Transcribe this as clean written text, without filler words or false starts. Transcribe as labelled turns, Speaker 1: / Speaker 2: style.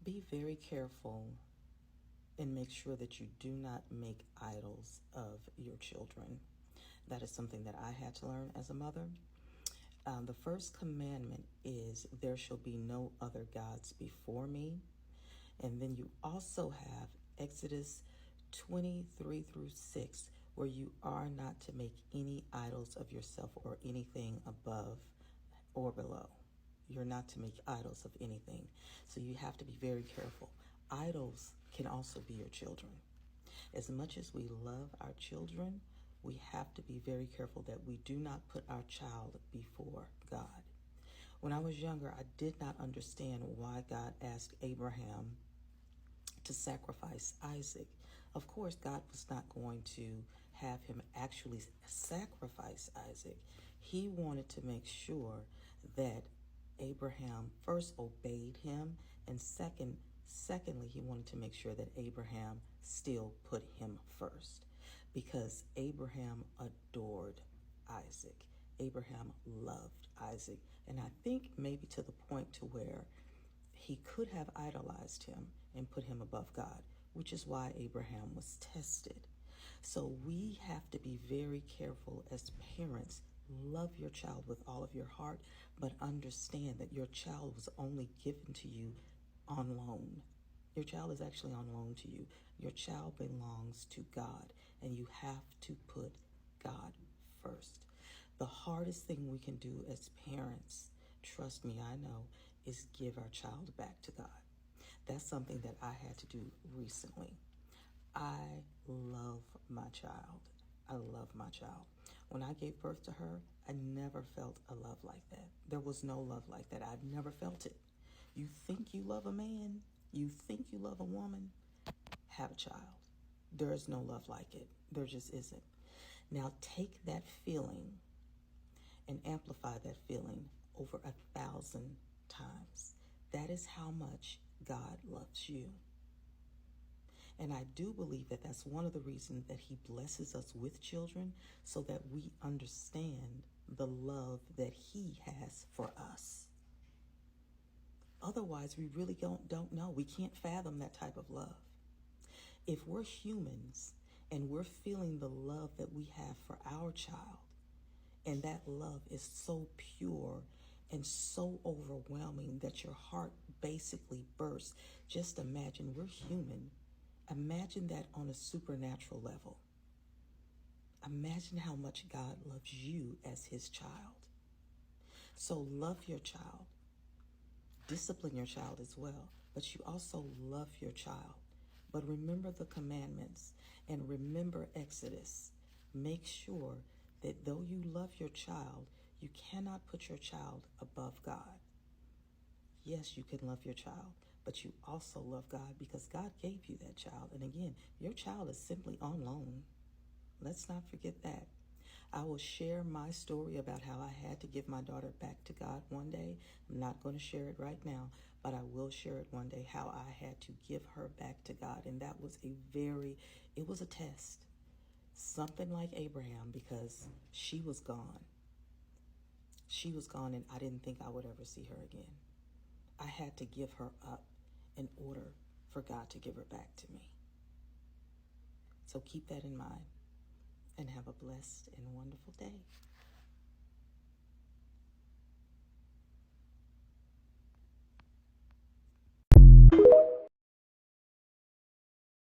Speaker 1: Be very careful and make sure that you do not make idols of your children. That is something that I had to learn as a mother. The first commandment is, there shall be no other gods before me. And then you also have Exodus 23-6, where you are not to make any idols of yourself or anything above or below. You're not to make idols of anything. So you have to be very careful. Idols can also be your children. As much as we love our children, we have to be very careful that we do not put our child before God. When I was younger, I did not understand why God asked Abraham to sacrifice Isaac. Of course, God was not going to have him actually sacrifice Isaac. He wanted to make sure that Abraham first obeyed him, and secondly, he wanted to make sure that Abraham still put him first, because Abraham adored Isaac. Abraham loved Isaac, and I think maybe to the point to where he could have idolized him and put him above God, which is why Abraham was tested. So we have to be very careful as parents. Love your child with all of your heart, but understand that your child was only given to you on loan. Your child is actually on loan to you. Your child belongs to God, and you have to put God first. The hardest thing we can do as parents, trust me, I know, is give our child back to God. That's something that I had to do recently. I love my child. I love my child. When I gave birth to her, I never felt a love like that. There was no love like that. I've never felt it. You think you love a man, you think you love a woman, have a child. There is no love like it. There just isn't. Now take that feeling and amplify that feeling over 1,000 times. That is how much God loves you. And I do believe that that's one of the reasons that he blesses us with children, so that we understand the love that he has for us. Otherwise, we really don't know. We can't fathom that type of love. If we're humans and we're feeling the love that we have for our child, and that love is so pure and so overwhelming that your heart basically bursts, just imagine, we're human. Imagine that on a supernatural level. Imagine how much God loves you as his child. So love your child. Discipline your child as well, but you also love your child. But remember the commandments and remember Exodus. Make sure that though you love your child, you cannot put your child above God. Yes, you can love your child, but you also love God, because God gave you that child. And again, your child is simply on loan. Let's not forget that. I will share my story about how I had to give my daughter back to God one day. I'm not going to share it right now, but I will share it one day, how I had to give her back to God. And that was it was a test. Something like Abraham, because she was gone. She was gone, and I didn't think I would ever see her again. I had to give her up in order for God to give her back to me. So keep that in mind and have a blessed and wonderful day.